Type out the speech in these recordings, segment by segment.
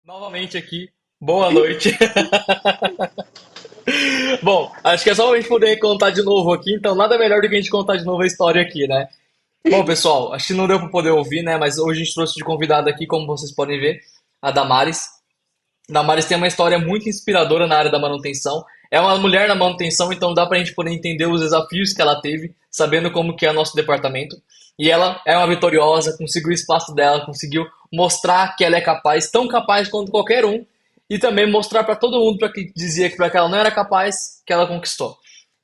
Novamente aqui. Boa noite. Bom, acho que é só a gente poder contar de novo aqui, então nada melhor do que a gente contar de novo a história aqui, né? Bom, pessoal, acho que não deu para poder ouvir, né? Mas hoje a gente trouxe de convidado aqui, como vocês podem ver, a Damares. Damares tem uma história muito inspiradora na área da manutenção. É uma mulher na manutenção, então dá pra gente poder entender os desafios que ela teve, sabendo como que é o nosso departamento. E ela é uma vitoriosa, conseguiu o espaço dela, conseguiu mostrar que ela é capaz, tão capaz quanto qualquer um, e também mostrar pra todo mundo para que dizia que pra que ela não era capaz, que ela conquistou.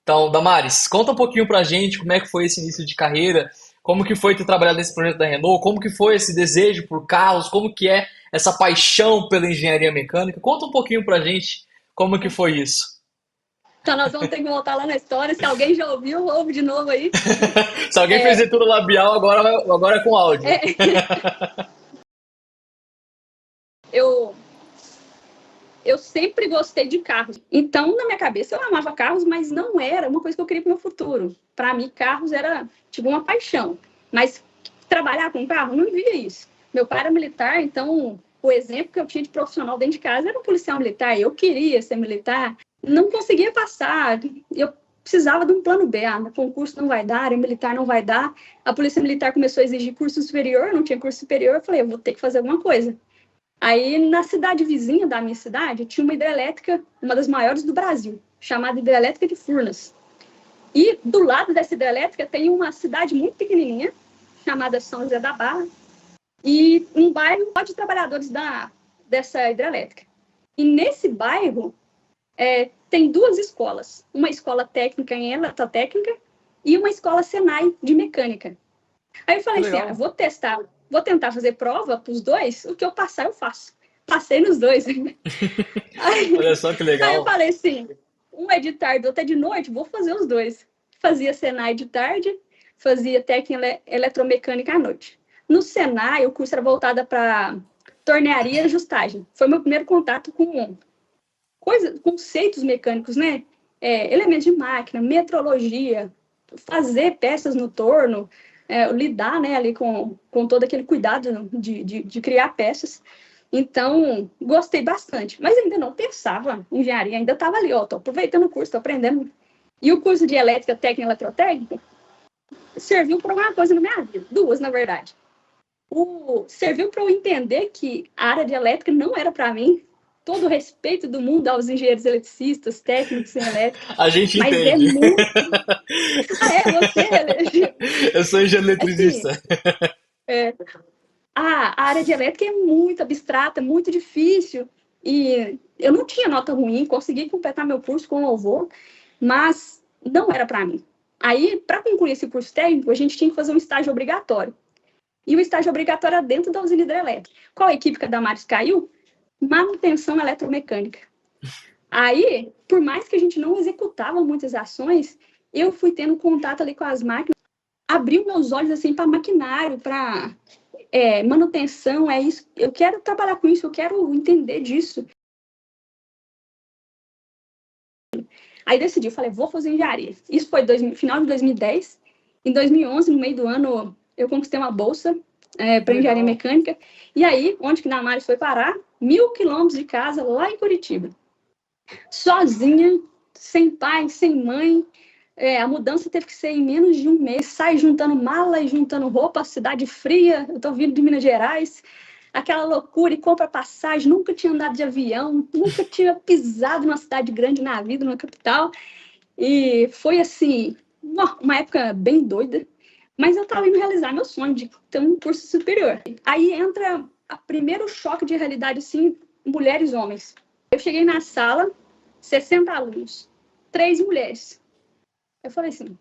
Então, Damares, conta um pouquinho pra gente como é que foi esse início de carreira, como que foi ter trabalhado nesse projeto da Renault, como que foi esse desejo por carros, como que é essa paixão pela engenharia mecânica. Conta um pouquinho pra gente como que foi isso. Então nós vamos ter que voltar lá na história. Se alguém já ouviu, ouve de novo aí. Se alguém fez É, leitura labial, agora é com áudio. é, eu, eu sempre gostei de carros. Então, na minha cabeça, eu amava carros, mas não era uma coisa que eu queria para o meu futuro. Para mim, carros era tipo uma paixão. Mas trabalhar com carro, não via isso. Meu pai era militar, então o exemplo que eu tinha de profissional dentro de casa era um policial militar. Eu queria ser militar, não conseguia passar. Eu precisava de um plano B. Ah, no concurso não vai dar, área militar não vai dar. A polícia militar começou a exigir curso superior, não tinha curso superior. Eu falei, eu vou ter que fazer alguma coisa. Aí, na cidade vizinha da minha cidade, tinha uma hidrelétrica, uma das maiores do Brasil, chamada Hidrelétrica de Furnas. E do lado dessa hidrelétrica tem uma cidade muito pequenininha, chamada São José da Barra, e um bairro de trabalhadores dessa hidrelétrica. E nesse bairro tem duas escolas, uma escola técnica em eletrotécnica e uma escola Senai de mecânica. Aí eu Que falei assim, legal. vou tentar fazer prova para os dois, o que eu passar eu faço. Passei nos dois. Olha Aí, só que aí eu legal. falei assim, um é de tarde, outro é de noite, vou fazer os dois. Fazia Senai de tarde, fazia técnica eletromecânica à noite. No Senai, o curso era voltado para tornearia e ajustagem. Foi meu primeiro contato com conceitos mecânicos, né? Elementos de máquina, metrologia, fazer peças no torno, lidar, né, ali com todo aquele cuidado de criar peças. Então, gostei bastante, mas ainda não pensava em engenharia, ainda estava ali, ó, tô aproveitando o curso, estou aprendendo. E o curso de elétrica, técnica e eletrotécnica serviu para alguma coisa na minha vida, duas, na verdade. Serviu para eu entender que a área de elétrica não era para mim, todo o respeito do mundo aos engenheiros eletricistas, técnicos em elétrica, A gente mas é entende. muito. Ah, você, Eu sou engenheiro assim, eletricista. é, a área de elétrica é muito abstrata, muito difícil. E eu não tinha nota ruim, consegui completar meu curso com louvor, mas não era para mim. Aí, para concluir esse curso técnico, a gente tinha que fazer um estágio obrigatório. E o estágio obrigatório era dentro da usina hidrelétrica. Qual equipe que a Damares caiu? Manutenção eletromecânica. Aí, por mais que a gente não executava muitas ações, eu fui tendo contato ali com as máquinas, abriu meus olhos assim para maquinário, para manutenção, é isso. Eu quero trabalhar com isso, eu quero entender disso. Aí decidi, falei, vou fazer engenharia. Isso foi final de 2010. Em 2011, no meio do ano, eu conquistei uma bolsa Que para engenharia legal. mecânica. E aí, onde que Damares foi parar? 1.000 quilômetros de casa, lá em Curitiba. Sozinha, sem pai, sem mãe. A mudança teve que ser em menos de um mês. Sai juntando mala e juntando roupa, cidade fria. Eu estou vindo de Minas Gerais. Aquela loucura e compra passagem. Nunca tinha andado de avião, nunca tinha pisado numa cidade grande na vida, numa capital. E foi assim, uma época bem doida. Mas eu estava indo realizar meu sonho de ter um curso superior. Aí entra o primeiro choque de realidade, assim, mulheres e homens. Eu cheguei na sala, 60 alunos, 3 mulheres. Eu falei assim,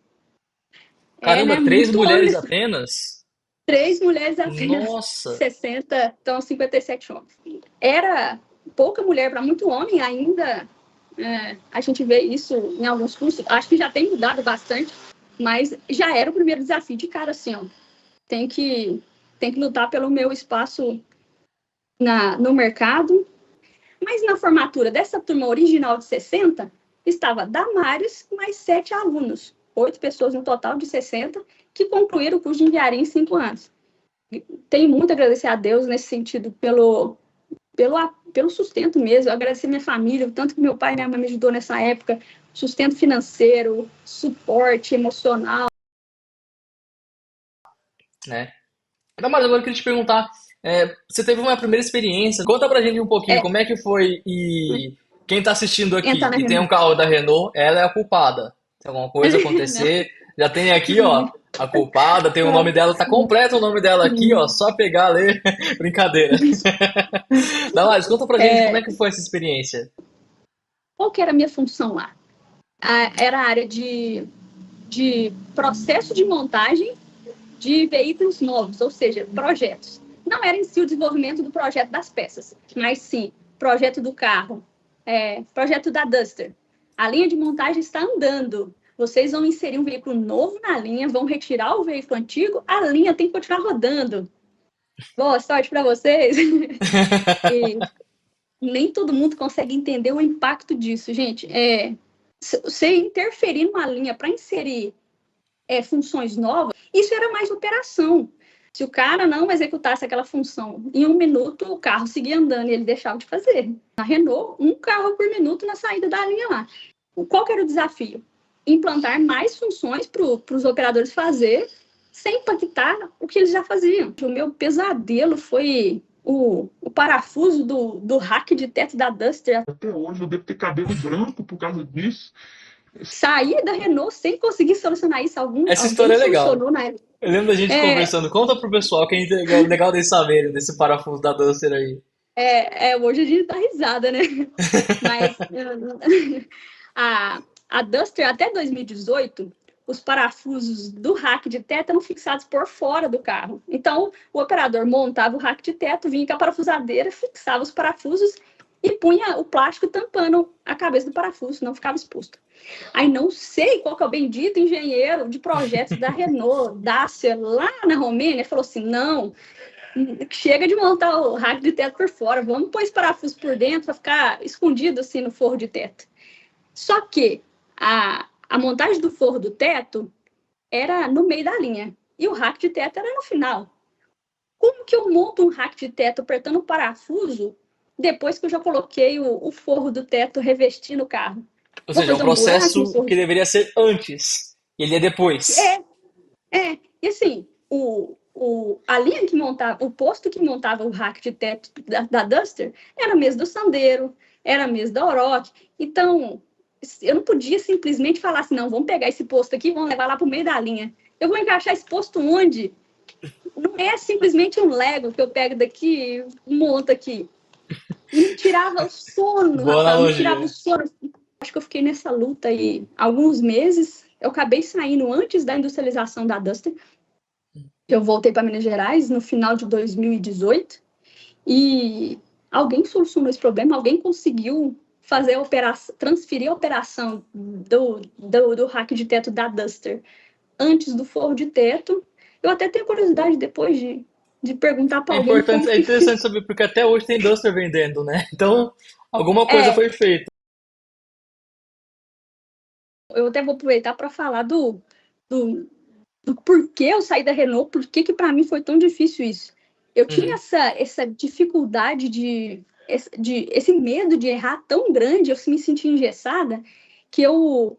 Caramba, né, três muito homem mulheres nesse. apenas? 3 mulheres apenas, Nossa. 60, então 57 homens. Era pouca mulher para muito homem ainda. A gente vê isso em alguns cursos, acho que já tem mudado bastante, mas já era o primeiro desafio de cara, assim, ó, tem que, tem que lutar pelo meu espaço no mercado. Mas na formatura dessa turma original de 60, estava Damares mais 7 alunos, 8 pessoas no total de 60, que concluíram o curso de engenharia em 5 anos. Tenho muito a agradecer a Deus nesse sentido pelo sustento mesmo. Eu agradeci minha família, o tanto que meu pai e minha mãe me ajudou nessa época, sustento financeiro, suporte emocional. Né? Não, mas agora eu queria te perguntar, você teve uma primeira experiência, conta pra gente um pouquinho É, como é que foi e quem tá assistindo entrar aqui na e tem um reunião. carro da Renault, ela é a culpada. Se alguma coisa Não. acontecer, já tem aqui, ó, a culpada, tem o nome dela, tá completo o nome dela aqui, ó, só pegar, ler, brincadeira. Não, mas conta pra gente como é É, que foi essa experiência. qual que era a minha função lá? Era a área de processo de montagem de veículos novos, ou seja, projetos. Não era em si o desenvolvimento do projeto das peças, mas sim projeto do carro, projeto da Duster. A linha de montagem está andando. Vocês vão inserir um veículo novo na linha, vão retirar o veículo antigo, a linha tem que continuar rodando. Boa sorte para vocês. E nem todo mundo consegue entender o impacto disso, gente. Você interferir numa linha para inserir funções novas, isso era mais operação. Se o cara não executasse aquela função em 1 minuto, o carro seguia andando e ele deixava de fazer. Na Renault, 1 carro por minuto na saída da linha lá. Qual que era o desafio? Implantar mais funções para os operadores fazer sem impactar o que eles já faziam. O meu pesadelo foi o parafuso do rack de teto da Duster. Até hoje eu devo ter cabelo branco por causa disso. Saí da Renault sem conseguir solucionar isso. Essa Alguém história é legal. solucionou na época. Eu lembro da gente É, conversando, conta pro pessoal que é legal deles saberem desse parafuso da Duster aí. hoje a gente dá risada, né? Mas a, a Duster, até 2018, os parafusos do rack de teto eram fixados por fora do carro. Então, o operador montava o rack de teto, vinha com a parafusadeira, fixava os parafusos e punha o plástico tampando a cabeça do parafuso, não ficava exposto. Aí não sei qual que é o bendito engenheiro de projetos da Renault, Dacia, lá na Romênia, falou assim, não, chega de montar o rack de teto por fora, vamos pôr esse parafuso por dentro para ficar escondido assim no forro de teto. Só que a montagem do forro do teto era no meio da linha e o rack de teto era no final. Como que eu monto um rack de teto apertando o parafuso depois que eu já coloquei o forro do teto revestindo o carro? Ou Vou seja, é um fazer um buraco no processo forro que de deveria ser antes, e ele é depois. teto? E assim, a linha que montava, o posto que montava o rack de teto da Duster era a mesa do Sandero, era a mesa da Oroch. Então, eu não podia simplesmente falar assim, não, vamos pegar esse posto aqui e vamos levar lá para o meio da linha. Eu vou encaixar esse posto onde? Não é simplesmente um Lego que eu pego daqui e monto aqui. Me tirava o sono, Boa Rafael, me tirava o analogia. sono. Acho que eu fiquei nessa luta aí alguns meses. Eu acabei saindo antes da industrialização da Duster. Eu voltei para Minas Gerais no final de 2018 e alguém solucionou esse problema, alguém conseguiu fazer a operação, transferir a operação do rack de teto da Duster antes do forro de teto. Eu até tenho curiosidade depois de perguntar para É alguém importante, como é que interessante saber, porque até hoje tem Duster vendendo, né? Então, alguma coisa é. foi feita. Eu até vou aproveitar para falar do, do porquê eu saí da Renault, por que para mim foi tão difícil isso. Eu tinha Uhum. essa dificuldade esse medo de errar tão grande, eu me sentia engessada, que eu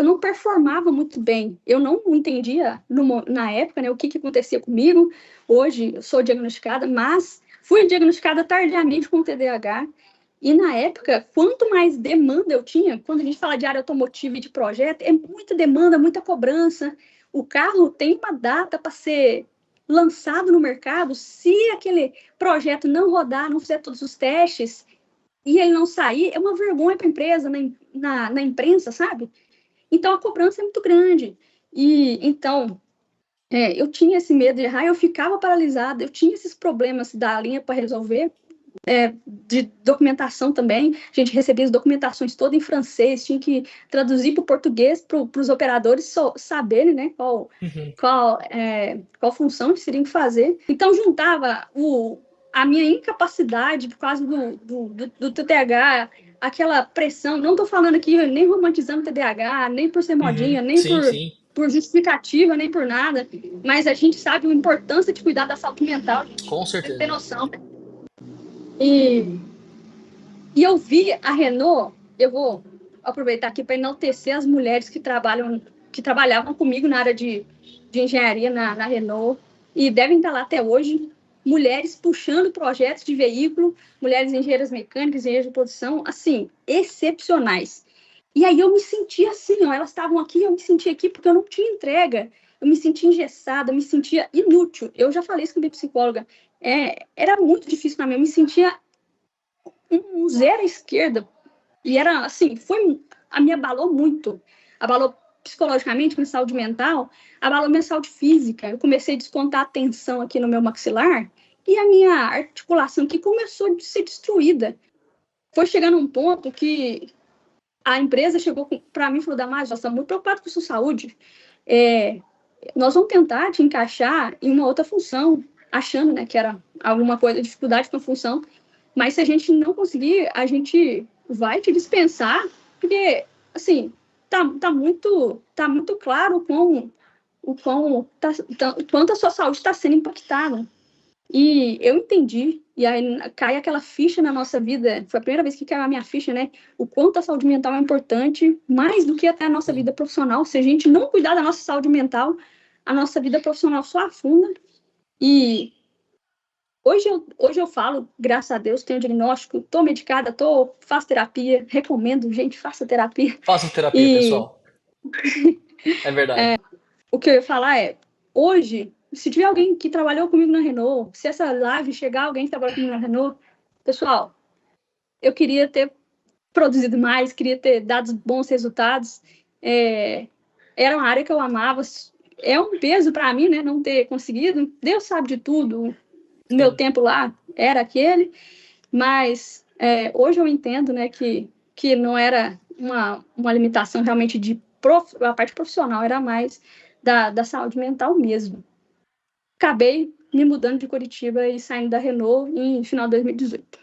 não performava muito bem. Eu não entendia na época, né, o que acontecia comigo. Hoje eu sou diagnosticada, mas fui diagnosticada tardiamente com TDAH. E na época, quanto mais demanda eu tinha, quando a gente fala de área automotiva e de projeto, é muita demanda, muita cobrança. O carro tem uma data para ser lançado no mercado. Se aquele projeto não rodar, não fizer todos os testes e ele não sair, é uma vergonha para a empresa, na imprensa, sabe? Então a cobrança é muito grande. E então eu tinha esse medo de errar, eu ficava paralisada, eu tinha esses problemas da linha para resolver, de documentação também. A gente recebia as documentações todas em francês, tinha que traduzir para o português para os operadores saberem, né, Uhum. qual função eles teriam que fazer. Então juntava a minha incapacidade por causa do TDAH, aquela pressão. Não estou falando aqui nem romantizando o TDAH, nem por ser Uhum. modinha, nem Sim, sim. por justificativa, nem por nada, mas a gente sabe a importância de cuidar da saúde mental, Com tem que ter certeza. noção. E, e eu vi a Renault, eu vou aproveitar aqui para enaltecer as mulheres que trabalhavam comigo na área de engenharia na Renault, e devem estar lá até hoje, mulheres puxando projetos de veículo, mulheres engenheiras mecânicas, engenheiras de produção, assim, excepcionais. E aí eu me senti assim, ó, elas estavam aqui, eu me senti aqui porque eu não tinha entrega, eu me sentia engessada, eu me sentia inútil. Eu já falei isso com a minha psicóloga, era muito difícil para mim, eu me sentia um zero à esquerda, e era assim, me abalou muito, abalou psicologicamente, minha saúde mental, abalou minha saúde física. Eu comecei a descontar a tensão aqui no meu maxilar e a minha articulação aqui começou a ser destruída. Foi chegando um ponto que a empresa chegou para mim e falou: Damares, nós estamos muito preocupados com a sua saúde. Nós vamos tentar te encaixar em uma outra função, achando, né, que era alguma coisa, dificuldade com a função, mas se a gente não conseguir, a gente vai te dispensar, porque, assim, tá muito claro o quanto a sua saúde está sendo impactada. E eu entendi, e aí cai aquela ficha na nossa vida, foi a primeira vez que caiu a minha ficha, né? O quanto a saúde mental é importante, mais do que até a nossa vida profissional. Se a gente não cuidar da nossa saúde mental, a nossa vida profissional só afunda. E hoje eu falo, graças a Deus, tenho diagnóstico, estou medicada, faço terapia, recomendo, gente, faça terapia. Façam terapia, E pessoal. É verdade. o que eu ia falar hoje, se tiver alguém que trabalhou comigo na Renault, se essa live chegar alguém que trabalhou comigo na Renault, pessoal, eu queria ter produzido mais, queria ter dado bons resultados. Era uma área que eu amava. É um peso para mim, né, não ter conseguido. Deus sabe de tudo. O meu tempo lá era aquele, mas hoje eu entendo, né, que não era uma limitação realmente a parte profissional, era mais da saúde mental mesmo. Acabei me mudando de Curitiba e saindo da Renault em final de 2018.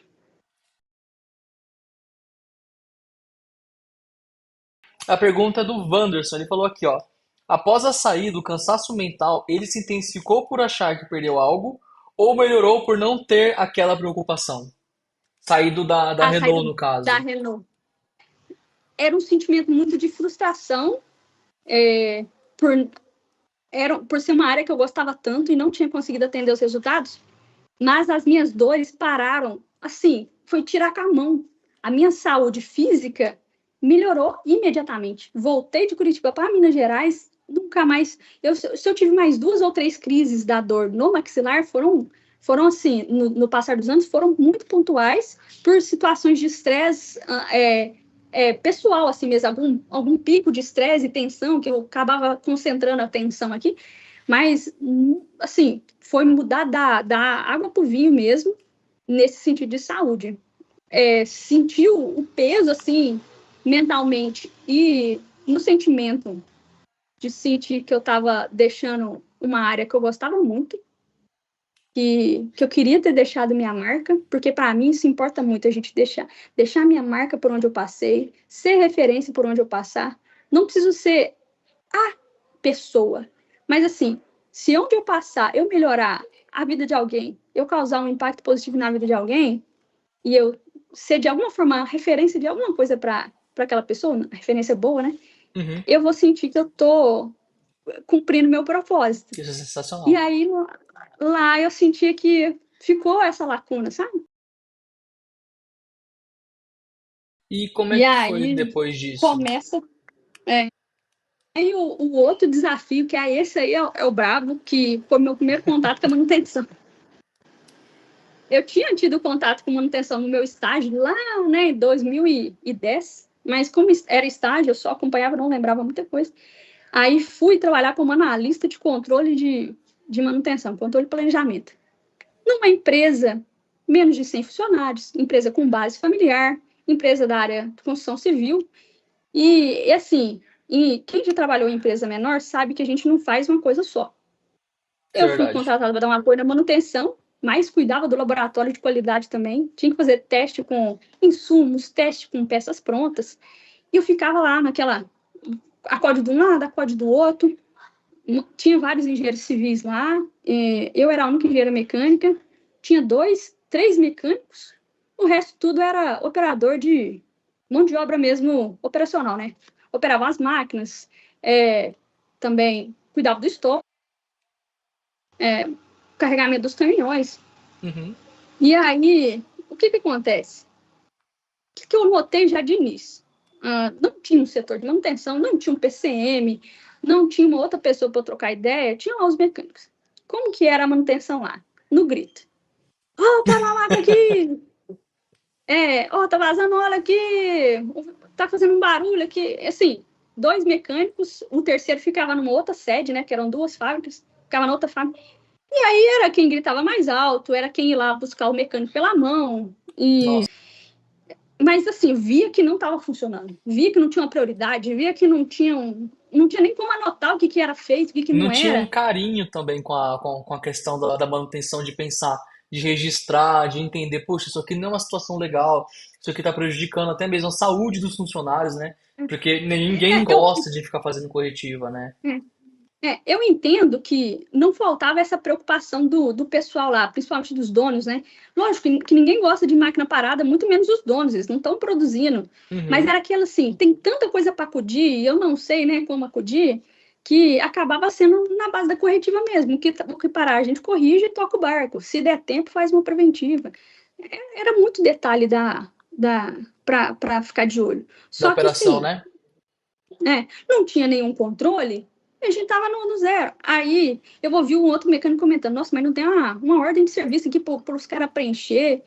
A pergunta do Wanderson, ele falou aqui, ó. Após a saída, o cansaço mental, ele se intensificou por achar que perdeu algo ou melhorou por não ter aquela preocupação? Saído da A saída Renault, no da caso. Renault era um sentimento muito de frustração, por, por ser uma área que eu gostava tanto e não tinha conseguido atender os resultados, mas as minhas dores pararam, assim, foi tirar com a mão. A minha saúde física melhorou imediatamente. Voltei de Curitiba para Minas Gerais, nunca mais. Se eu tive mais 2 ou 3 crises da dor no maxilar, foram assim, no passar dos anos, foram muito pontuais por situações de estresse pessoal, assim mesmo, algum pico de estresse e tensão, que eu acabava concentrando a tensão aqui, mas, assim, foi mudar da água para o vinho mesmo, nesse sentido de saúde. Sentiu o peso, assim, mentalmente e no sentimento de sentir que eu estava deixando uma área que eu gostava muito, que eu queria ter deixado minha marca, porque para mim isso importa muito, a gente deixar minha marca por onde eu passei, ser referência por onde eu passar. Não preciso ser a pessoa, mas assim, se onde eu passar eu melhorar a vida de alguém, eu causar um impacto positivo na vida de alguém, e eu ser de alguma forma referência de alguma coisa para aquela pessoa, referência boa, né? Uhum. Eu vou sentir que eu tô cumprindo meu propósito. Isso é E sensacional. aí lá eu sentia que ficou essa lacuna, sabe? E como é E que foi aí depois disso? começa. Aí o outro desafio, que esse aí é o brabo, que foi meu primeiro contato com a manutenção. Eu tinha tido contato com manutenção no meu estágio lá, né, em 2010, mas como era estágio, eu só acompanhava, não lembrava muita coisa. Aí fui trabalhar como analista de controle de manutenção, controle de planejamento. Numa empresa, menos de 100 funcionários, empresa com base familiar, empresa da área de construção civil. E assim, quem já trabalhou em empresa menor sabe que a gente não faz uma coisa só. Isso é Eu fui verdade. contratada para dar um apoio na manutenção, mas cuidava do laboratório de qualidade também. Tinha que fazer teste com insumos, teste com peças prontas. E eu ficava lá naquela acorde de um lado, acorde do outro. Tinha vários engenheiros civis lá. Eu era a única engenheira mecânica. Tinha 2, 3 mecânicos O resto tudo era operador de mão de obra mesmo operacional, né? Operava as máquinas, também cuidava do estoque, carregamento dos caminhões. Uhum. E aí, o que acontece? O que eu notei já de início? Não tinha um setor de manutenção, não tinha um PCM, não tinha uma outra pessoa para trocar ideia, tinha lá os mecânicos. Como que era a manutenção lá? No grito. Tá na máquina aqui! Tá vazando óleo aqui! Tá fazendo um barulho aqui! Assim, 2 mecânicos, o terceiro ficava numa outra sede, né? Que eram 2 fábricas, ficava na outra fábrica. E aí era quem gritava mais alto, era quem ia lá buscar o mecânico pela mão. Nossa, Mas assim, via que não estava funcionando, via que não tinha uma prioridade, via que não tinha nem como anotar o que era feito, o que não não tinha um era. carinho também com a questão da manutenção, de pensar, de registrar, de entender, poxa, isso aqui não é uma situação legal, isso aqui está prejudicando até mesmo a saúde dos funcionários, né? Porque ninguém É, eu, gosta de ficar fazendo corretiva, né? eu entendo que não faltava essa preocupação do pessoal lá, principalmente dos donos, né? Lógico que ninguém gosta de máquina parada, muito menos os donos, eles não estão produzindo. Mas Uhum. era aquilo assim, tem tanta coisa para acudir, e eu não sei, né, como acudir, que acabava sendo na base da corretiva mesmo. O que parar, a gente corrige e toca o barco. Se der tempo, faz uma preventiva. Era muito detalhe para ficar de olho. Da Só que operação, assim, né? não tinha nenhum controle, a gente tava no zero. Aí eu ouvi um outro mecânico comentando, nossa, mas não tem uma ordem de serviço aqui para os caras preencher.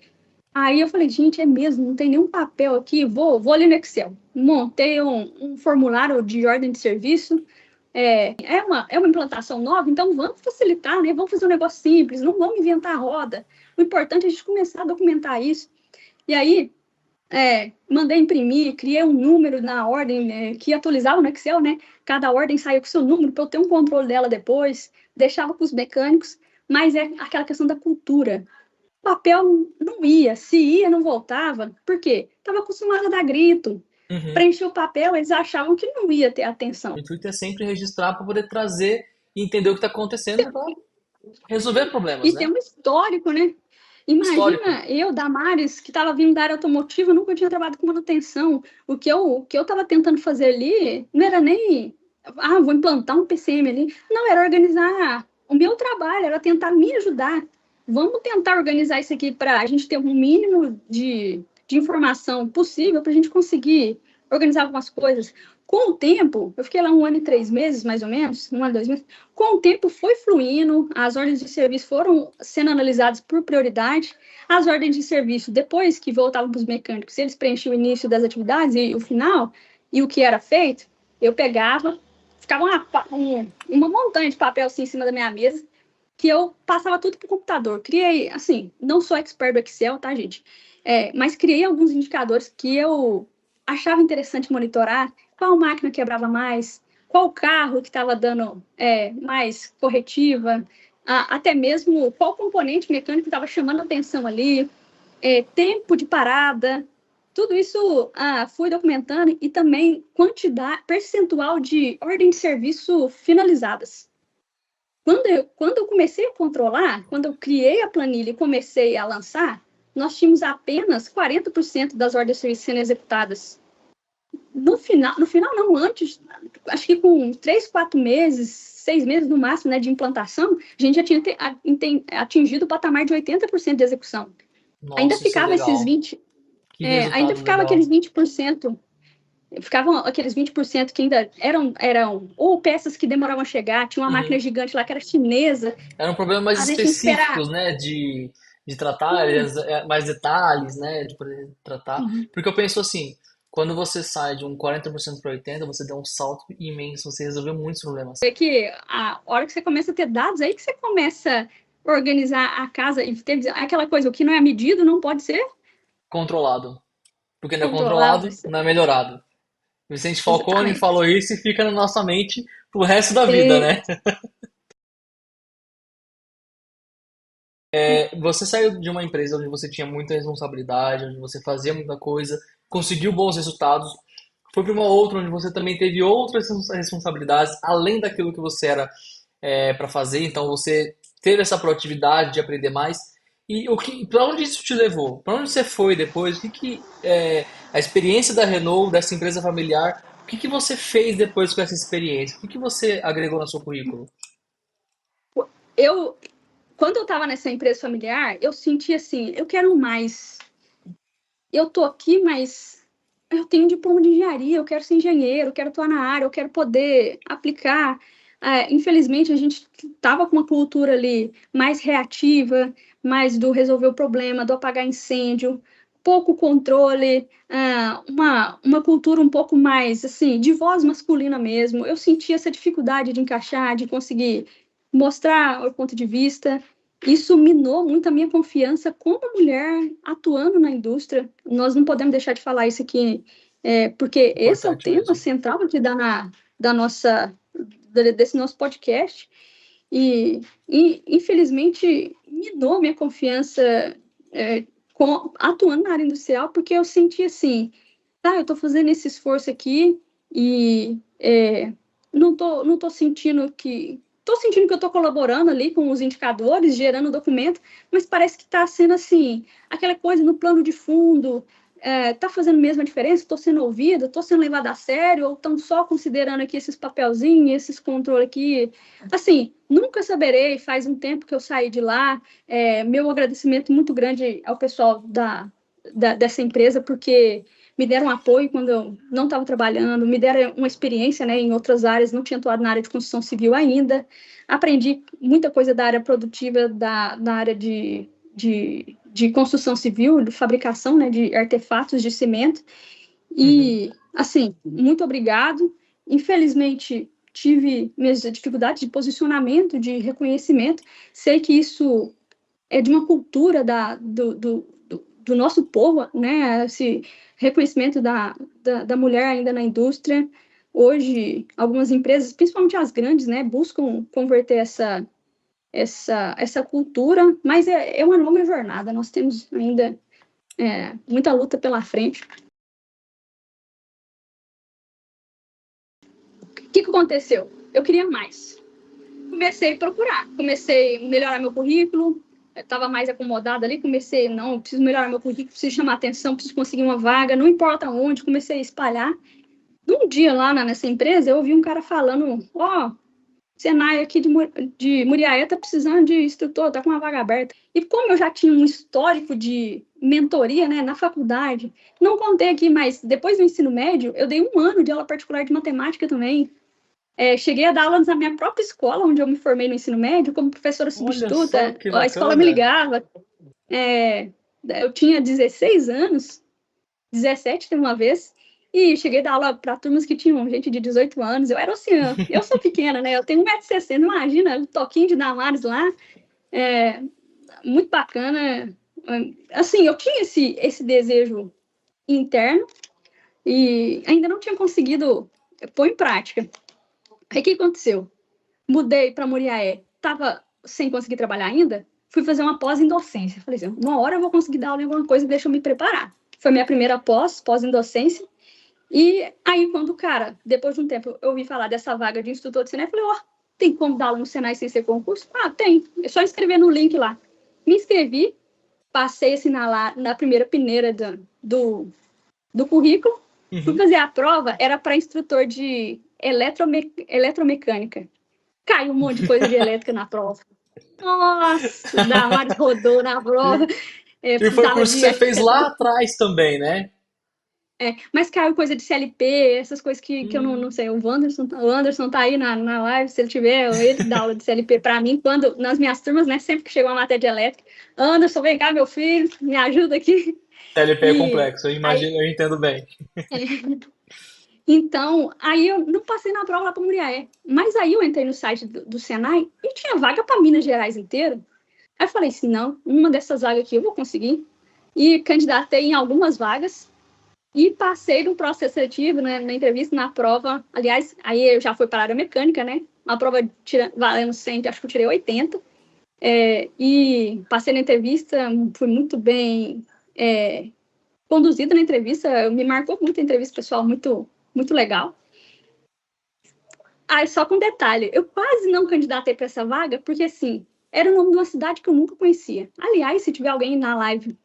Aí eu falei, gente, é mesmo, não tem nenhum papel aqui, vou ali no Excel. Montei um formulário de ordem de serviço. É uma implantação nova, então vamos facilitar, né? Vamos fazer um negócio simples, não vamos inventar a roda. O importante é a gente começar a documentar isso. E aí, mandei imprimir, criei um número na ordem, que atualizava no Excel, né? Cada ordem saía com seu número para eu ter um controle dela depois, deixava com os mecânicos, mas é aquela questão da cultura. O papel não ia, se ia, não voltava. Por quê? Estava acostumada a dar grito. Uhum. Preencher o papel, eles achavam que não ia ter O atenção. intuito é sempre registrar para poder trazer e entender o que está acontecendo para resolver problemas, E tem né? um histórico, né? Histórico. Imagina eu, Damares, que estava vindo da área automotiva, nunca tinha trabalhado com manutenção. O que eu estava tentando fazer ali não era nem, vou implantar um PCM ali. Não, era organizar o meu trabalho, era tentar me ajudar. Vamos tentar organizar isso aqui para a gente ter um mínimo de informação possível para a gente conseguir organizar algumas coisas. Com o tempo, eu fiquei lá 1 ano e 3 meses, mais ou menos, 1 ano, 2 meses. Com o tempo foi fluindo, as ordens de serviço foram sendo analisadas por prioridade. As ordens de serviço, depois que voltavam para os mecânicos, eles preenchiam o início das atividades e o final, e o que era feito, eu pegava, ficava uma montanha de papel assim em cima da minha mesa, que eu passava tudo para o computador. Criei, assim, não sou expert do Excel, tá, gente? Mas criei alguns indicadores que eu achava interessante monitorar, qual máquina quebrava mais, qual carro que estava dando mais corretiva, até mesmo qual componente mecânico estava chamando a atenção ali, tempo de parada, tudo isso fui documentando e também quantidade, percentual de ordem de serviço finalizadas. Quando eu comecei a controlar, quando eu criei a planilha e comecei a lançar, nós tínhamos apenas 40% das ordens de serviço sendo executadas. No final não, antes, acho que com 3, 4 meses, 6 meses no máximo, né, de implantação, a gente já tinha atingido o patamar de 80% de execução. Ainda Nossa, isso é ficava esses legal. 20, Que ainda resultado ficava aqueles legal. 20%, ficavam aqueles 20% que ainda eram ou peças que demoravam a chegar, tinha uma máquina Uhum. gigante lá que era chinesa, Eram problemas mais a gente tinha que esperar. específicos, né? De tratar, mais detalhes, né? De poder tratar. Uhum. Porque eu penso assim, quando você sai de um 40% para 80%, você dá um salto imenso, você resolveu muitos problemas. É que a hora que você começa a ter dados, aí que você começa a organizar a casa e ter aquela coisa, o que não é medido não pode ser Controlado. Porque não é controlado. controlado, não é melhorado. Vicente Falcone Exatamente. falou isso e fica na nossa mente pro resto da vida, É, né? Você saiu de uma empresa onde você tinha muita responsabilidade, onde você fazia muita coisa, conseguiu bons resultados, foi para uma outra onde você também teve outras responsabilidades além daquilo que você era para fazer, então você teve essa proatividade de aprender mais. E para onde isso te levou? Para onde você foi depois? A experiência da Renault, dessa empresa familiar, o que que você fez depois com essa experiência? O que que você agregou no seu currículo? Eu, quando eu estava nessa empresa familiar, eu senti assim, eu quero mais. Eu tô aqui, mas eu tenho um diploma de engenharia, eu quero ser engenheiro, eu quero atuar na área, eu quero poder aplicar. Infelizmente, a gente estava com uma cultura ali mais reativa, mais do resolver o problema, do apagar incêndio, pouco controle, uma cultura um pouco mais, assim, de voz masculina mesmo. Eu senti essa dificuldade de encaixar, de conseguir mostrar o ponto de vista. Isso minou muito a minha confiança como mulher atuando na indústria. Nós não podemos deixar de falar isso aqui, porque esse é o Importante tema mesmo. central aqui da nossa, desse nosso podcast. E infelizmente, minou minha confiança atuando na área industrial, porque eu senti assim, tá, eu estou fazendo esse esforço aqui e não tô sentindo que. Estou sentindo que eu estou colaborando ali com os indicadores, gerando documento, mas parece que está sendo assim, aquela coisa no plano de fundo, está fazendo mesmo a diferença? Estou sendo ouvida, estou sendo levada a sério, ou estão só considerando aqui esses papelzinhos, esses controles aqui? Assim, nunca saberei, faz um tempo que eu saí de lá. Meu agradecimento muito grande ao pessoal dessa empresa, porque me deram apoio quando eu não estava trabalhando, me deram uma experiência, né, em outras áreas, não tinha atuado na área de construção civil ainda, aprendi muita coisa da área produtiva, da área de construção civil, de fabricação, né, de artefatos de cimento, Uhum. e, assim, muito obrigado. Infelizmente, tive minhas dificuldades de posicionamento, de reconhecimento, sei que isso é de uma cultura do nosso povo, né? Esse reconhecimento da mulher ainda na indústria. Hoje, algumas empresas, principalmente as grandes, né, buscam converter essa cultura, mas é uma longa jornada, nós temos ainda muita luta pela frente. O que aconteceu? Eu queria mais. Comecei a procurar, comecei a melhorar meu currículo, estava mais acomodada ali, comecei, não, preciso melhorar meu currículo, preciso chamar atenção, preciso conseguir uma vaga, não importa onde, comecei a espalhar. Um dia lá nessa empresa, eu ouvi um cara falando, Senai aqui de Muriaé está precisando de instrutor, está com uma vaga aberta. E como eu já tinha um histórico de mentoria, né, na faculdade, não contei aqui, mas depois do ensino médio, eu dei um ano de aula particular de matemática também. Cheguei a dar aulas na minha própria escola, onde eu me formei no ensino médio, como professora Olha só substituta. que A escola me bacana. ligava. Eu tinha 16 anos, 17 tem uma vez, e cheguei a dar aula para turmas que tinham gente de 18 anos. Eu era assim, eu sou pequena, né? Eu tenho 1,60 m, imagina, o toquinho de Damares lá. É, muito bacana. Assim, eu tinha esse desejo interno e ainda não tinha conseguido pôr em prática. Aí o que aconteceu? Mudei para Muriaé, estava sem conseguir trabalhar ainda, fui fazer uma pós em docência. Falei assim, uma hora eu vou conseguir dar aula em alguma coisa, deixa eu me preparar. Foi minha primeira pós em docência. E aí, quando o cara, depois de um tempo, eu ouvi falar dessa vaga de instrutor de Senai, eu falei, tem como dar aula no Senai sem ser concurso? Tem. É só inscrever no link lá. Me inscrevi, passei assim na primeira peneira do currículo, fui Uhum. fazer a prova, era para instrutor de eletromecânica. Caiu um monte de coisa de elétrica na prova. Nossa, o Damares rodou na prova. E, e foi o Precisava curso que de, você acho que fez lá atrás também, né? mas caiu coisa de CLP, essas coisas que eu não sei. O Anderson tá aí na live, se ele tiver, ele dá aula de CLP para mim, quando nas minhas turmas, né, sempre que chegou uma matéria de elétrica. Anderson, vem cá, meu filho, me ajuda aqui. TLP é E complexo, eu aí, imagino, eu entendo bem. então, aí eu não passei na prova lá para Muriaé. Mas aí eu entrei no site do Senai e tinha vaga para Minas Gerais inteiro. Aí eu falei assim, não, uma dessas vagas aqui eu vou conseguir. E candidatei em algumas vagas e passei no processo seletivo, né, na entrevista, na prova. Aliás, aí eu já fui para a área mecânica, né? Uma prova valendo 100, acho que eu tirei 80. E passei na entrevista, fui muito bem conduzida na entrevista, me marcou muito a entrevista, pessoal, muito, muito legal. Só com detalhe, eu quase não candidatei para essa vaga, porque assim, era o nome de uma cidade que eu nunca conhecia. Aliás, se tiver alguém na live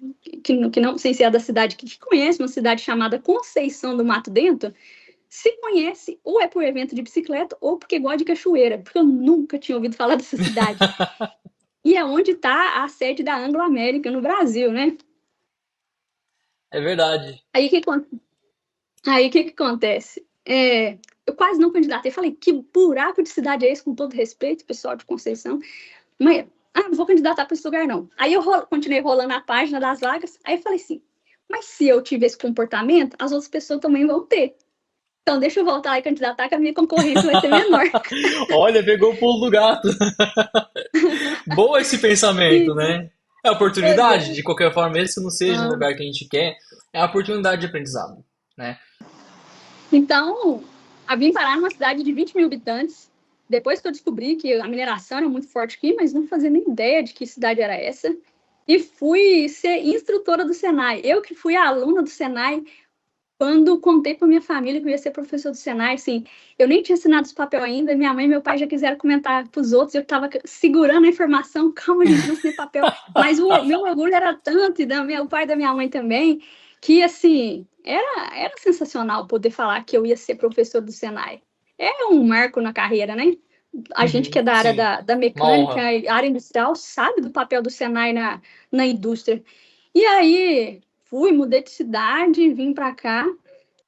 que não sei se é da cidade, que conhece uma cidade chamada Conceição do Mato Dentro, se conhece, ou é por evento de bicicleta, ou porque gosta de cachoeira, porque eu nunca tinha ouvido falar dessa cidade. E é onde está a sede da Anglo América no Brasil, né? É verdade. Aí o que acontece? Eu quase não candidatei. Falei, que buraco de cidade é esse, com todo respeito, pessoal de Conceição. Mas, não vou candidatar para esse lugar, não. Aí eu continuei rolando a página das vagas. Aí eu falei assim, mas se eu tiver esse comportamento, as outras pessoas também vão ter. Então, deixa eu voltar e candidatar, que a minha concorrência vai ser menor. Olha, pegou o pulo do gato. Boa esse pensamento, E, né? É pois oportunidade, é. de qualquer forma, mesmo que não seja no Ah, lugar que a gente quer, é a oportunidade de aprendizado, né? Então, eu vim parar numa cidade de 20 mil habitantes. Depois que eu descobri que a mineração era muito forte aqui, mas não fazia nem ideia de que cidade era essa. E fui ser instrutora do Senai. Eu que fui aluna do Senai, quando contei para minha família que eu ia ser professor do Senai, assim, eu nem tinha assinado os papel ainda, minha mãe e meu pai já quiseram comentar para os outros, eu estava segurando a informação, calma, gente, não assinei papel, mas o meu orgulho era tanto, e o pai e da minha mãe também, que, assim, era sensacional poder falar que eu ia ser professor do Senai. É um marco na carreira, né? A gente que é Uhum, da área sim, da uma mecânica, honra. área industrial, sabe do papel do Senai na indústria. E aí, mudei de cidade, vim para cá,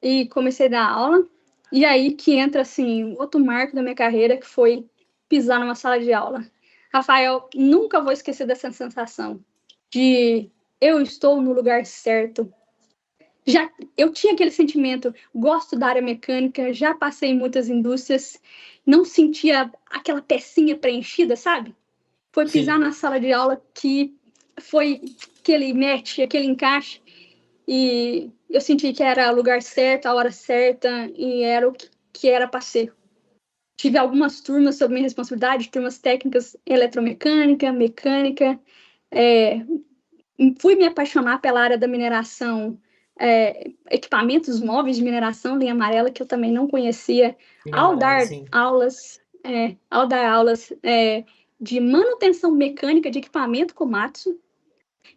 e comecei a dar aula. E aí que entra assim outro marco da minha carreira, que foi pisar numa sala de aula. Rafael, nunca vou esquecer dessa sensação de eu estou no lugar certo. Já eu tinha aquele sentimento, gosto da área mecânica, já passei em muitas indústrias, não sentia aquela pecinha preenchida, sabe? Foi pisar Sim, na sala de aula que foi aquele match, aquele encaixe. E eu senti que era o lugar certo, a hora certa, e era o que era para ser. Tive algumas turmas sob minha responsabilidade, turmas técnicas, eletromecânica, mecânica. É, Fui me apaixonar pela área da mineração, equipamentos móveis de mineração, linha amarela, que eu também não conhecia, linha ao amarela, dar sim. aulas, de manutenção mecânica de equipamento Komatsu.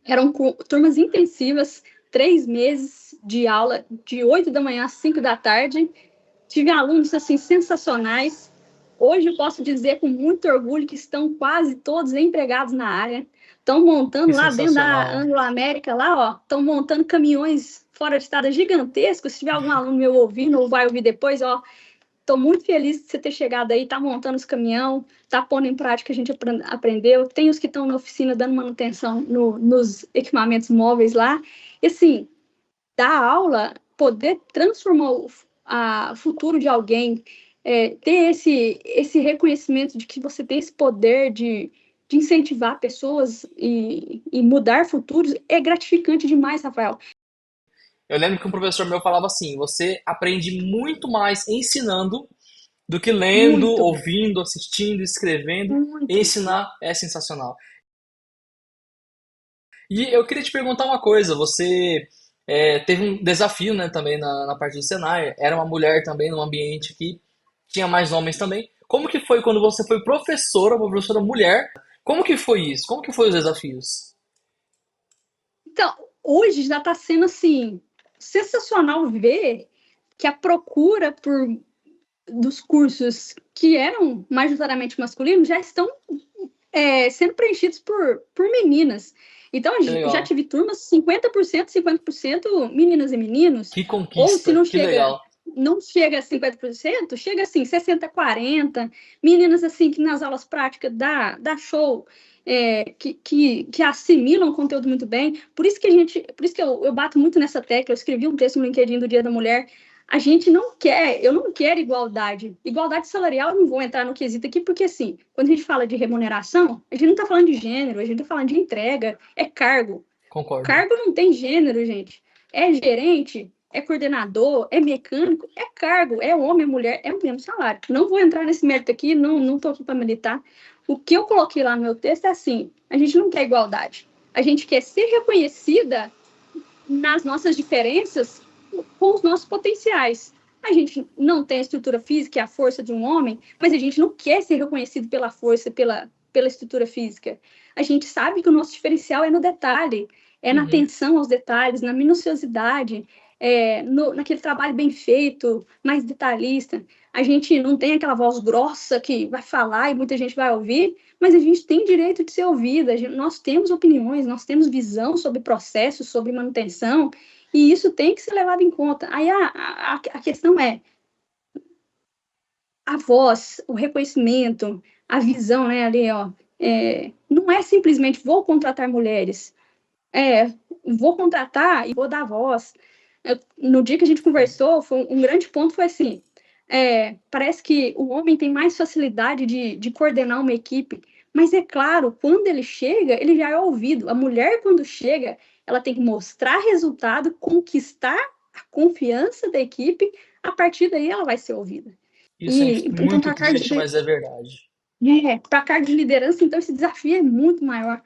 Eram turmas intensivas, 3 meses de aula, de 8 da manhã às 5 da tarde. Tive alunos assim sensacionais. Hoje eu posso dizer com muito orgulho que estão quase todos empregados na área. Estão Que montando lá dentro da sensacional. Anglo América, lá, ó, estão montando caminhões fora de estrada gigantescos. Se tiver algum aluno meu ouvindo ou vai ouvir depois, ó, estou muito feliz de você ter chegado aí, tá montando os caminhão, tá pondo em prática o que a gente aprendeu. Tem os que estão na oficina dando manutenção nos equipamentos móveis lá. E assim, dar aula, poder transformar o futuro de alguém, ter esse reconhecimento de que você tem esse poder de incentivar pessoas e mudar futuros, é gratificante demais, Rafael. Eu lembro que um professor meu falava assim: você aprende muito mais ensinando do que lendo, Muito, ouvindo, assistindo, escrevendo. muito. Ensinar é sensacional. E eu queria te perguntar uma coisa: você teve um desafio, né, também na parte do Senai. Era uma mulher também num ambiente que tinha mais homens também. Como que foi quando você foi professora, uma professora mulher? Como que foi isso? Como que foi os desafios? Então, hoje já está sendo assim sensacional ver que a procura dos cursos que eram majoritariamente masculinos já estão sendo preenchidos por meninas. Então, Que já legal. tive turmas 50%, 50% meninas e meninos, Que ou se conquista. Que legal. não chega a 50%, chega assim, 60, 40, meninas assim que nas aulas práticas dá show, que assimilam o conteúdo muito bem. Por isso que eu bato muito nessa tecla, eu escrevi um texto no LinkedIn do Dia da Mulher. Eu não quero igualdade. Igualdade salarial, eu não vou entrar no quesito aqui, porque assim, quando a gente fala de remuneração, a gente não está falando de gênero, a gente está falando de entrega, é cargo. Concordo. Cargo não tem gênero, gente. É gerente, é coordenador, é mecânico, é cargo, é homem, é mulher, é o mesmo salário. Não vou entrar nesse mérito aqui, não estou aqui para militar. O que eu coloquei lá no meu texto é assim: a gente não quer igualdade. A gente quer ser reconhecida nas nossas diferenças com os nossos potenciais. A gente não tem a estrutura física e a força de um homem, mas a gente não quer ser reconhecido pela força, pela estrutura física. A gente sabe que o nosso diferencial é no detalhe, é na Uhum. atenção aos detalhes, na minuciosidade, naquele trabalho bem feito, mais detalhista. A gente não tem aquela voz grossa que vai falar e muita gente vai ouvir, mas a gente tem direito de ser ouvida. Nós temos opiniões, nós temos visão sobre processos, sobre manutenção, e isso tem que ser levado em conta. Aí a questão é a voz, o reconhecimento, a visão, né, ali, ó, não é simplesmente vou contratar mulheres, vou contratar e vou dar voz. No dia que a gente conversou, um grande ponto foi assim, parece que o homem tem mais facilidade de coordenar uma equipe, mas é claro, quando ele chega, ele já é ouvido. A mulher, quando chega, ela tem que mostrar resultado, conquistar a confiança da equipe, a partir daí ela vai ser ouvida. Isso é Então, muito triste, mas é verdade. para cargo de liderança, então esse desafio é muito maior.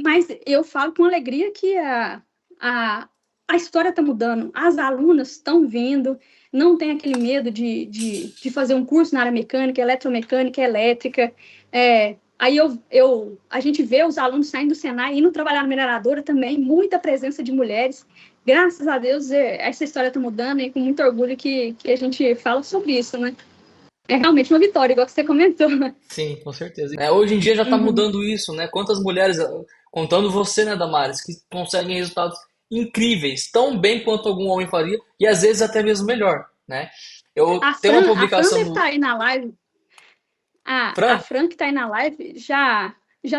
Mas eu falo com alegria que a, a história está mudando, as alunas estão vindo, não tem aquele medo de fazer um curso na área mecânica, eletromecânica, elétrica. Aí a gente vê os alunos saindo do Senai, indo trabalhar na mineradora também, muita presença de mulheres. Graças a Deus, essa história está mudando e com muito orgulho que a gente fala sobre isso, né? É realmente uma vitória, igual que você comentou. Sim, com certeza. Hoje em dia já está Uhum. mudando isso, né? Quantas mulheres, contando você, né, Damares, que conseguem resultados incríveis, tão bem quanto algum homem faria, e às vezes até mesmo melhor, né? Eu tenho uma A Fran publicação deve estar no aí na live. A Fran, Fran, que está aí na live, já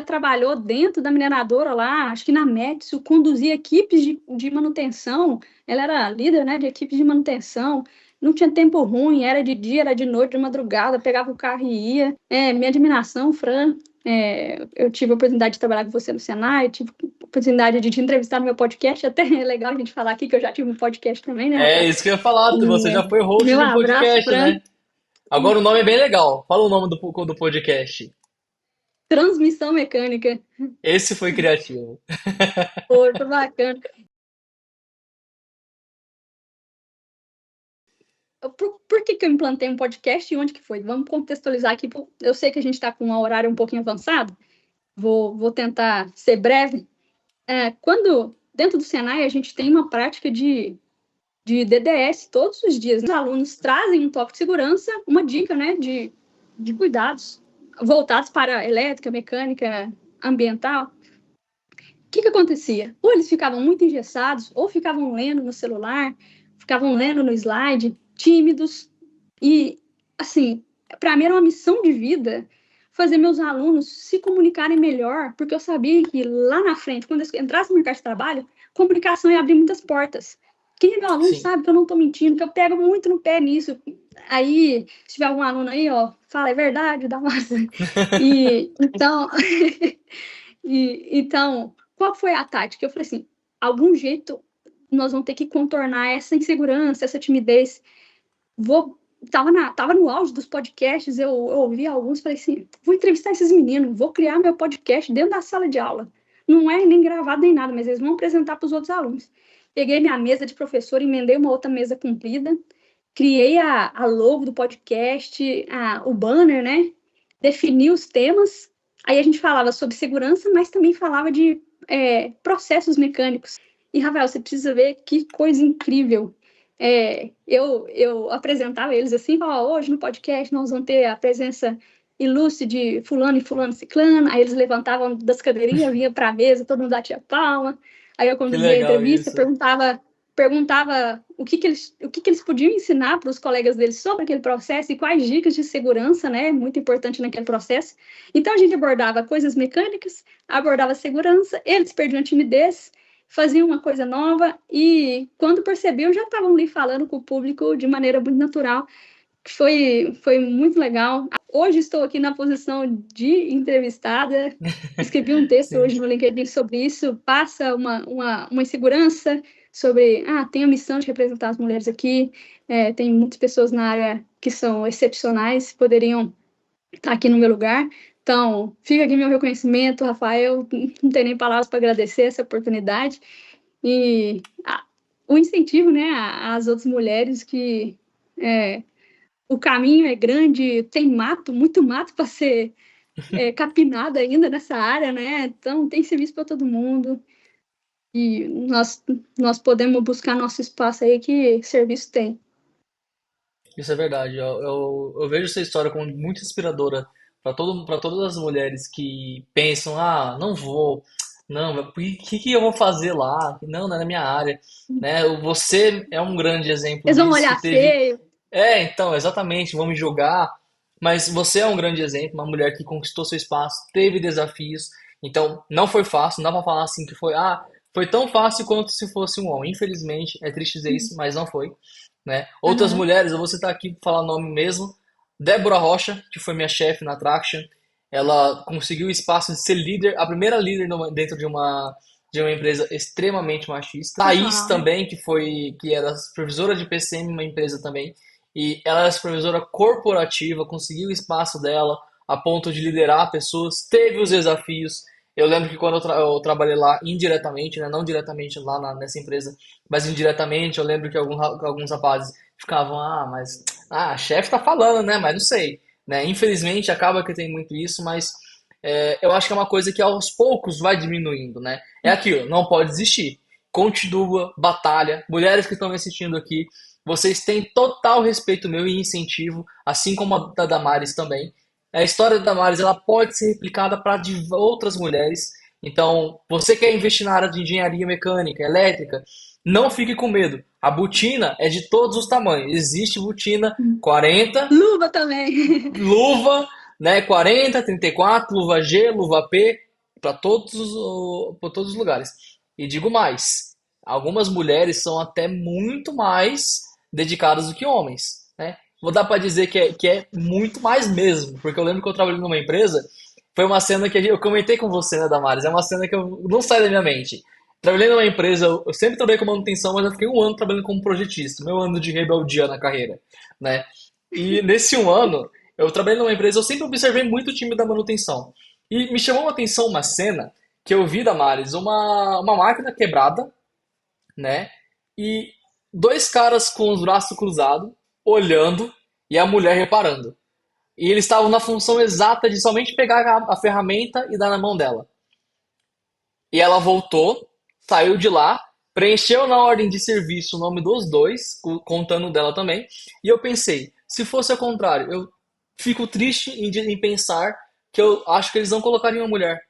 trabalhou dentro da mineradora lá, acho que na Metsu, conduzia equipes de manutenção. Ela era líder, né, de equipes de manutenção. Não tinha tempo ruim, era de dia, era de noite, de madrugada, pegava o carro e ia. Minha admiração, Fran. Eu tive a oportunidade de trabalhar com você no Senai, tive a oportunidade de te entrevistar no meu podcast, até é legal a gente falar aqui que eu já tive um podcast também, né, é Rafael? isso que eu ia falar, você já foi host Meu de um abraço, podcast, Fran. né? Agora o nome é bem legal. Fala o nome do podcast. Transmissão mecânica. Esse foi criativo. Foi bacana. Por que eu implantei um podcast e onde que foi? Vamos contextualizar aqui. Eu sei que a gente está com um horário um pouquinho avançado, vou tentar ser breve. Quando, dentro do Senai, a gente tem uma prática de DDS todos os dias. Os alunos trazem um toque de segurança, uma dica, né, de cuidados voltados para elétrica, mecânica, ambiental. O que acontecia? Ou eles ficavam muito engessados, ou ficavam lendo no celular, ficavam lendo no slide, tímidos. E, assim, para mim era uma missão de vida fazer meus alunos se comunicarem melhor, porque eu sabia que lá na frente, quando eles entrassem no mercado de trabalho, comunicação ia abrir muitas portas. Quem é meu aluno Sim. sabe que eu não estou mentindo, que eu pego muito no pé nisso. Aí, se tiver algum aluno aí, ó, fala, é verdade, dá massa. Então, então, qual foi a tática? Eu falei assim, algum jeito nós vamos ter que contornar essa insegurança, essa timidez. Tava no auge dos podcasts, eu ouvi alguns, falei assim, vou entrevistar esses meninos, vou criar meu podcast dentro da sala de aula. Não é nem gravado nem nada, mas eles vão apresentar para os outros alunos. Peguei minha mesa de professor, emendei uma outra mesa comprida, criei a logo do podcast, o banner, né? Defini os temas. Aí a gente falava sobre segurança, mas também falava de processos mecânicos. E, Rafael, você precisa ver que coisa incrível. Eu apresentava eles assim, falava, hoje no podcast nós vamos ter a presença ilustre de fulano e fulano ciclano. Aí eles levantavam das cadeirinhas, vinha para a mesa, todo mundo batia palma. Aí eu Que conduzia a legal entrevista, isso. perguntava o que eles podiam ensinar para os colegas deles sobre aquele processo e quais dicas de segurança, né, muito importante naquele processo. Então, a gente abordava coisas mecânicas, abordava segurança, eles perdiam a timidez, faziam uma coisa nova e, quando percebiam, já estavam ali falando com o público de maneira muito natural, que foi muito legal. Hoje estou aqui na posição de entrevistada, escrevi um texto Sim. hoje no LinkedIn sobre isso, passa uma insegurança sobre, tenho a missão de representar as mulheres aqui, tem muitas pessoas na área que são excepcionais, poderiam estar aqui no meu lugar. Então, fica aqui meu reconhecimento, Rafael, não tenho nem palavras para agradecer essa oportunidade. E o incentivo, né, às outras mulheres que o caminho é grande, tem mato, muito mato para ser capinada ainda nessa área, né? Então tem serviço para todo mundo. E nós podemos buscar nosso espaço aí que serviço tem. Isso é verdade. Eu vejo essa história como muito inspiradora para todas as mulheres que pensam, ah, não vou, não, o que eu vou fazer lá? Não, não é na minha área, né? Você é um grande exemplo Eles vão disso, olhar teve. feio. É, então, exatamente, vão me julgar, mas você é um grande exemplo, uma mulher que conquistou seu espaço, teve desafios, então não foi fácil, não dá pra falar assim que foi, ah, foi tão fácil quanto se fosse um homem. Infelizmente, é triste dizer isso, mas não foi, né? Outras Aham. mulheres, eu vou citar aqui pra falar nome mesmo, Débora Rocha, que foi minha chefe na Traction, ela conseguiu o espaço de ser líder, a primeira líder dentro de uma empresa extremamente machista. Thaís Sensacional, né? também, que era supervisora de PCM em uma empresa também, e ela era supervisora corporativa, conseguiu o espaço dela a ponto de liderar pessoas, teve os desafios. Eu lembro que quando eu trabalhei lá indiretamente, né, não diretamente lá nessa empresa, mas indiretamente, eu lembro que alguns rapazes ficavam, ah, mas a chefe tá falando, né, mas não sei, né? Infelizmente acaba que tem muito isso, mas eu acho que é uma coisa que aos poucos vai diminuindo, né? É aquilo, não pode desistir. Continua, batalha. Mulheres que estão me assistindo aqui, vocês têm total respeito meu e incentivo, assim como a da Damares também. A história da Damares ela pode ser replicada para outras mulheres. Então, você quer investir na área de engenharia mecânica, elétrica, não fique com medo. A botina é de todos os tamanhos. Existe botina 40, Luva também. luva, né, 40, 34, luva G, luva P, para todos os lugares. E digo mais, algumas mulheres são até muito mais dedicadas do que homens, né? Vou dar para dizer que é muito mais mesmo, porque eu lembro que eu trabalhei numa empresa, foi uma cena que eu comentei com você, né, Damares? É uma cena que eu não sai da minha mente. Trabalhei numa empresa, eu sempre trabalhei com manutenção, mas eu fiquei um ano trabalhando como projetista, meu ano de rebeldia na carreira, né? E nesse um ano, eu trabalhei numa empresa, eu sempre observei muito o time da manutenção. E me chamou a atenção uma cena que eu vi, Damares, uma máquina quebrada, né? E dois caras com os braços cruzados, olhando, e a mulher reparando. E eles estavam na função exata de somente pegar a ferramenta e dar na mão dela. E ela voltou, saiu de lá, preencheu na ordem de serviço o nome dos dois, contando dela também. E eu pensei, se fosse ao contrário, eu fico triste em pensar que eu acho que eles não colocariam a mulher. Se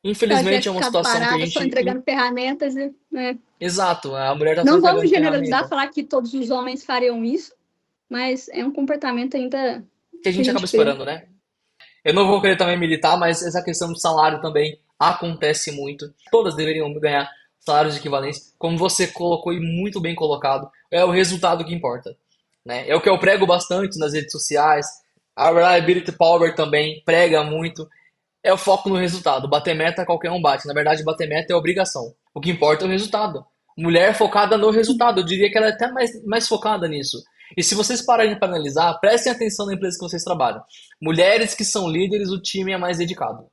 ela Infelizmente tivesse é uma ficado situação que a parada só gente. entregando ferramentas, né? Exato, a mulher tá só Não vamos entregando generalizar, ferramenta. falar que todos os homens fariam isso, mas é um comportamento ainda Que a que a gente acaba gente vê. esperando, né? Eu não vou querer também militar, mas essa questão do salário também acontece muito. Todas deveriam ganhar salários de equivalência. Como você colocou e muito bem colocado, é o resultado que importa, né? É o que eu prego bastante nas redes sociais. A Reliability Power também prega muito. É o foco no resultado. Bater meta qualquer um bate. Na verdade, bater meta é obrigação. O que importa é o resultado. Mulher focada no resultado. Eu diria que ela é até mais focada nisso. E se vocês pararem para analisar, prestem atenção na empresa que vocês trabalham. Mulheres que são líderes, o time é mais dedicado,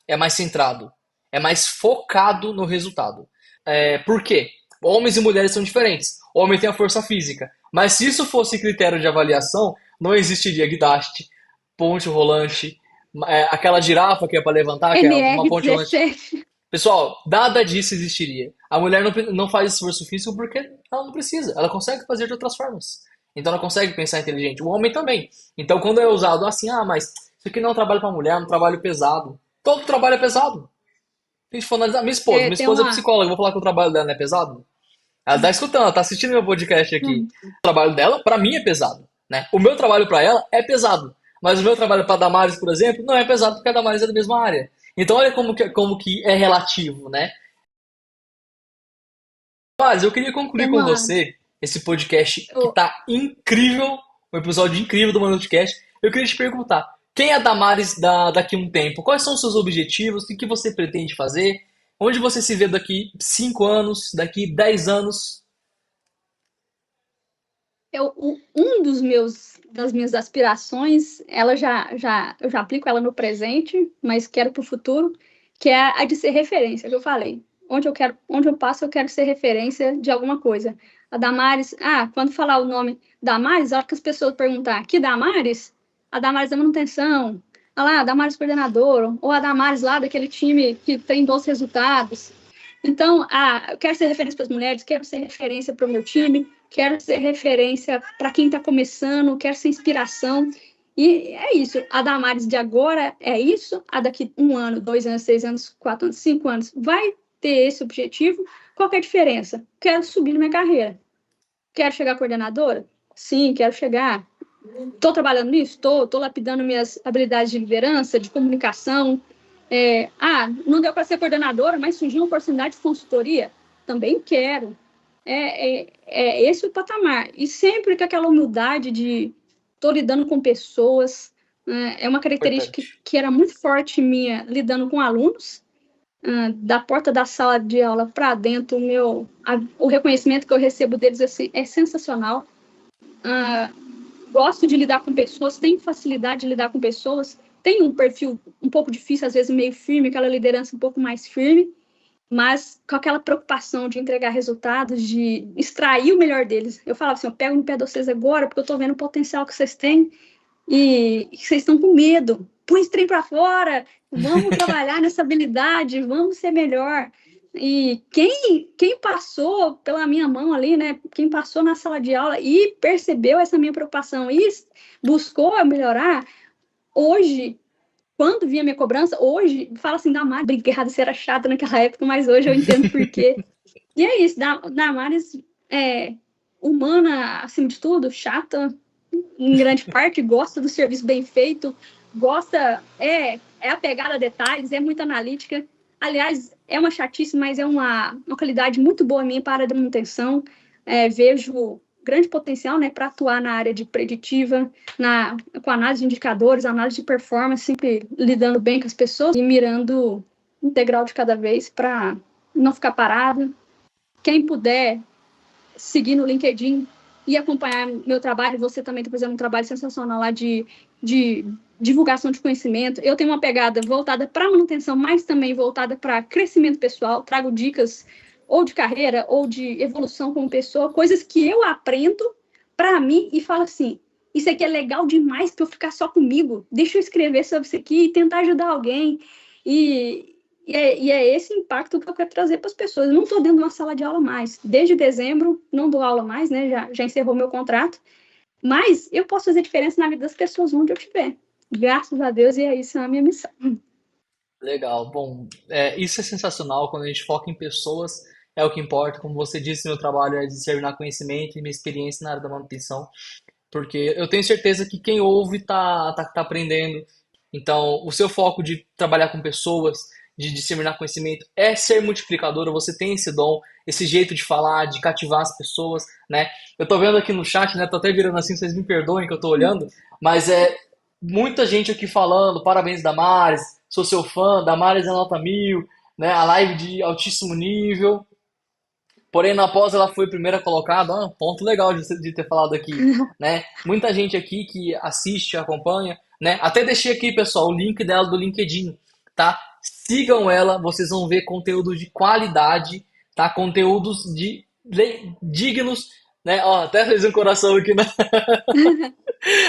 é mais centrado, é mais focado no resultado. Por quê? Homens e mulheres são diferentes. O homem tem a força física. Mas se isso fosse critério de avaliação, não existiria guidaste, ponte rolante, aquela girafa que é para levantar, que é uma ponte rolante. NR17. Pessoal, nada disso existiria. A mulher não faz esforço físico porque ela não precisa. Ela consegue fazer de outras formas. Então ela consegue pensar inteligente. O homem também. Então quando é usado assim, ah, mas isso aqui não é um trabalho para mulher, é um trabalho pesado. Todo trabalho é pesado. Se a gente for analisar, minha Tem esposa é uma. psicóloga, eu vou falar que o trabalho dela não é pesado? Ela tá escutando, ela tá assistindo meu podcast aqui. O trabalho dela, para mim, é pesado, né? O meu trabalho para ela é pesado. Mas o meu trabalho para Damares, por exemplo, não é pesado porque a Damares é da mesma área. Então olha como que é relativo, né? Mas eu queria concluir Tem com uma. você esse podcast que Eu, tá incrível, um episódio incrível do Manotcast. Eu queria te perguntar, quem é a Damares daqui a um tempo? Quais são os seus objetivos? O que você pretende fazer? Onde você se vê daqui 5 anos, daqui 10 anos? um das minhas aspirações, eu já aplico ela no presente, mas quero para o futuro, que é a de ser referência, que eu falei. Onde eu passo, eu quero ser referência de alguma coisa. A Damares, quando falar o nome Damares, a hora que as pessoas perguntar que Damares, a Damares da manutenção, olha lá, a Damares coordenadora, ou a Damares lá daquele time que tem bons resultados. Então, eu quero ser referência para as mulheres, quero ser referência para o meu time, quero ser referência para quem está começando, quero ser inspiração. E é isso. A Damares de agora é isso. A daqui 1 ano, 2 anos, 6 anos, 4 anos, 5 anos vai ter esse objetivo. Qual que é a diferença? Quero subir na minha carreira. Quero chegar coordenadora? Sim, quero chegar. Estou trabalhando nisso? Estou lapidando minhas habilidades de liderança, de comunicação. Não deu para ser coordenadora, mas surgiu uma oportunidade de consultoria? Também quero. É esse o patamar. E sempre com aquela humildade de estou lidando com pessoas. É uma característica Importante. que era muito forte minha, lidando com alunos. Da porta da sala de aula para dentro, o reconhecimento que eu recebo deles assim, é sensacional. Gosto de lidar com pessoas, tenho facilidade de lidar com pessoas, tenho um perfil um pouco difícil, às vezes meio firme, aquela liderança um pouco mais firme, mas com aquela preocupação de entregar resultados, de extrair o melhor deles. Eu falava assim, eu pego no pé de vocês agora, porque eu estou vendo o potencial que vocês têm e vocês estão com medo. Põe esse trem para fora, vamos trabalhar nessa habilidade, vamos ser melhor. E quem passou pela minha mão ali, né? Quem passou na sala de aula e percebeu essa minha preocupação e buscou melhorar, hoje, quando via minha cobrança, hoje, fala assim, Damares, obrigada, você era chata naquela época, mas hoje eu entendo por quê. E é isso, Damares é humana, acima de tudo, chata, em grande parte, gosta do serviço bem feito, gosta, é apegada a detalhes, é muito analítica. Aliás, é uma chatice, mas é uma qualidade muito boa minha para a área de manutenção. Vejo grande potencial, né, para atuar na área de preditiva, com análise de indicadores, análise de performance, sempre lidando bem com as pessoas e mirando um degrau de cada vez para não ficar parada. Quem puder seguir no LinkedIn e acompanhar meu trabalho, você também está fazendo um trabalho sensacional lá de divulgação de conhecimento. Eu tenho uma pegada voltada para manutenção, mas também voltada para crescimento pessoal. Trago dicas ou de carreira ou de evolução como pessoa, coisas que eu aprendo para mim e falo assim, isso aqui é legal demais para eu ficar só comigo. Deixa eu escrever sobre isso aqui e tentar ajudar alguém. E é esse impacto que eu quero trazer para as pessoas. Eu não estou dentro de uma sala de aula mais. Desde dezembro, não dou aula mais, né? Já encerrou meu contrato. Mas eu posso fazer diferença na vida das pessoas onde eu estiver. Graças a Deus, e é isso a minha missão. Legal. Bom, isso é sensacional quando a gente foca em pessoas, é o que importa. Como você disse, meu trabalho é disseminar conhecimento e minha experiência na área da manutenção, porque eu tenho certeza que quem ouve tá aprendendo. Então, o seu foco de trabalhar com pessoas, de disseminar conhecimento, é ser multiplicadora. Você tem esse dom, esse jeito de falar, de cativar as pessoas, né? Eu tô vendo aqui no chat, né? Tô até virando assim, vocês me perdoem que eu tô olhando, mas muita gente aqui falando, parabéns Damares, sou seu fã, Damares é nota 1000, né? A live de altíssimo nível. Porém, na pós ela foi primeira colocada, ponto legal de ter falado aqui, né? Muita gente aqui que assiste, acompanha, né? Até deixei aqui, pessoal, o link dela do LinkedIn, tá? Sigam ela, vocês vão ver conteúdo de qualidade, tá? Conteúdos dignos, né? Ó, até fez um coração aqui, né?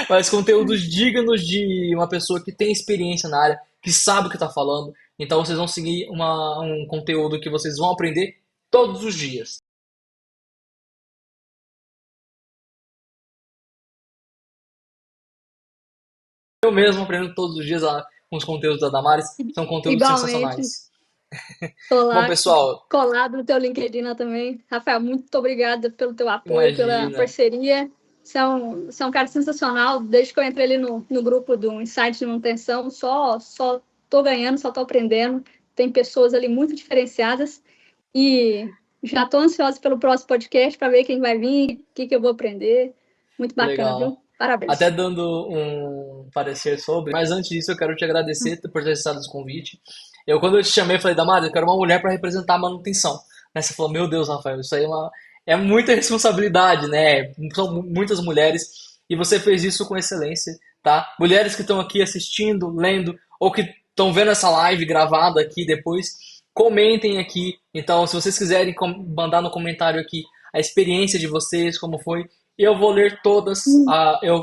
Mas conteúdos dignos de uma pessoa que tem experiência na área, que sabe o que está falando. Então vocês vão seguir um conteúdo que vocês vão aprender todos os dias. Eu mesmo aprendo todos os dias com os conteúdos da Damares, são conteúdos Igualmente, sensacionais. estou Bom, lá pessoal, colado no teu LinkedIn lá também. Rafael, muito obrigada pelo teu apoio, pela imagina. parceria. Você é um cara sensacional. Desde que eu entrei ali no grupo do Insight de Manutenção, só estou ganhando, só estou aprendendo. Tem pessoas ali muito diferenciadas. E já estou ansiosa pelo próximo podcast para ver quem vai vir, o que eu vou aprender. Muito bacana, Legal. viu? Parabéns. Até dando um parecer sobre, mas antes disso eu quero te agradecer por ter aceitado esse convite. Quando eu te chamei, falei, Damares, eu quero uma mulher para representar a manutenção. Né? Você falou, meu Deus, Rafael, isso aí é muita responsabilidade, né? São muitas mulheres e você fez isso com excelência, tá? Mulheres que estão aqui assistindo, lendo, ou que estão vendo essa live gravada aqui depois, comentem aqui. Então, se vocês quiserem mandar no comentário aqui a experiência de vocês, como foi, eu vou ler todas,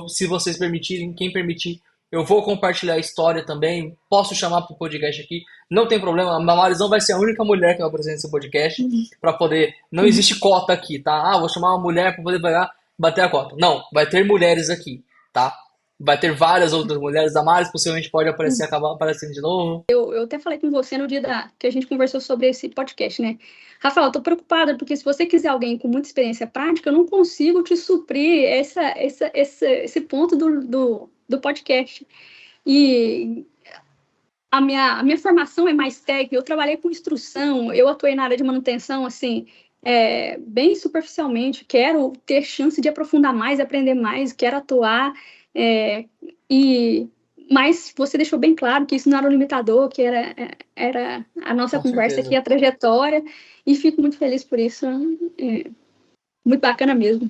se vocês permitirem, quem permitir, Eu vou compartilhar a história também. Posso chamar para o podcast aqui. Não tem problema. A Damares não vai ser a única mulher que vai apresentar esse podcast. Para poder. Não existe cota aqui, tá? Ah, vou chamar uma mulher para poder bater a cota. Não, vai ter mulheres aqui, tá? Vai ter várias outras mulheres. Damares possivelmente pode aparecer, acabar aparecendo de novo. Eu até falei com você no dia que a gente conversou sobre esse podcast, né? Rafael, eu tô preocupada, porque se você quiser alguém com muita experiência prática, eu não consigo te suprir esse ponto do podcast. E a minha formação é mais técnica, eu trabalhei com instrução, eu atuei na área de manutenção, assim, bem superficialmente, quero ter chance de aprofundar mais, aprender mais, quero atuar, mas você deixou bem claro que isso não era um limitador, que era a nossa Com conversa certeza. aqui, a trajetória, e fico muito feliz por isso, muito bacana mesmo.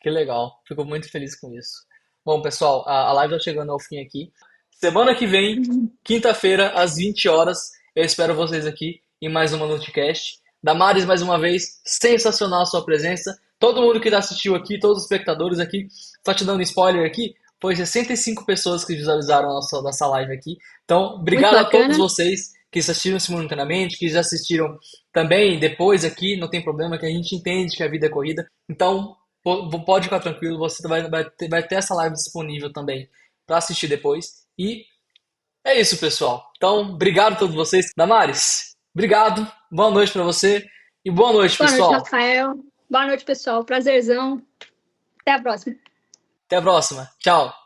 Que legal. Fico muito feliz com isso. Bom, pessoal, a live tá chegando ao fim aqui. Semana que vem, quinta-feira, às 20 horas, eu espero vocês aqui em mais uma Noticast. Damares, mais uma vez, sensacional a sua presença. Todo mundo que assistiu aqui, todos os espectadores aqui, só te dando spoiler aqui, foi 65 pessoas que visualizaram a nossa live aqui. Então, Muito obrigado a todos bacana. vocês que assistiram simultaneamente, que já assistiram também depois aqui, não tem problema, que a gente entende que a vida é corrida. Então, pode ficar tranquilo, você vai ter essa live disponível também para assistir depois. E é isso, pessoal. Então, obrigado a todos vocês. Damares, obrigado. Boa noite para você. E boa noite, Boa noite, pessoal. Rafael. Boa noite, pessoal. Prazerzão. Até a próxima. Até a próxima. Tchau.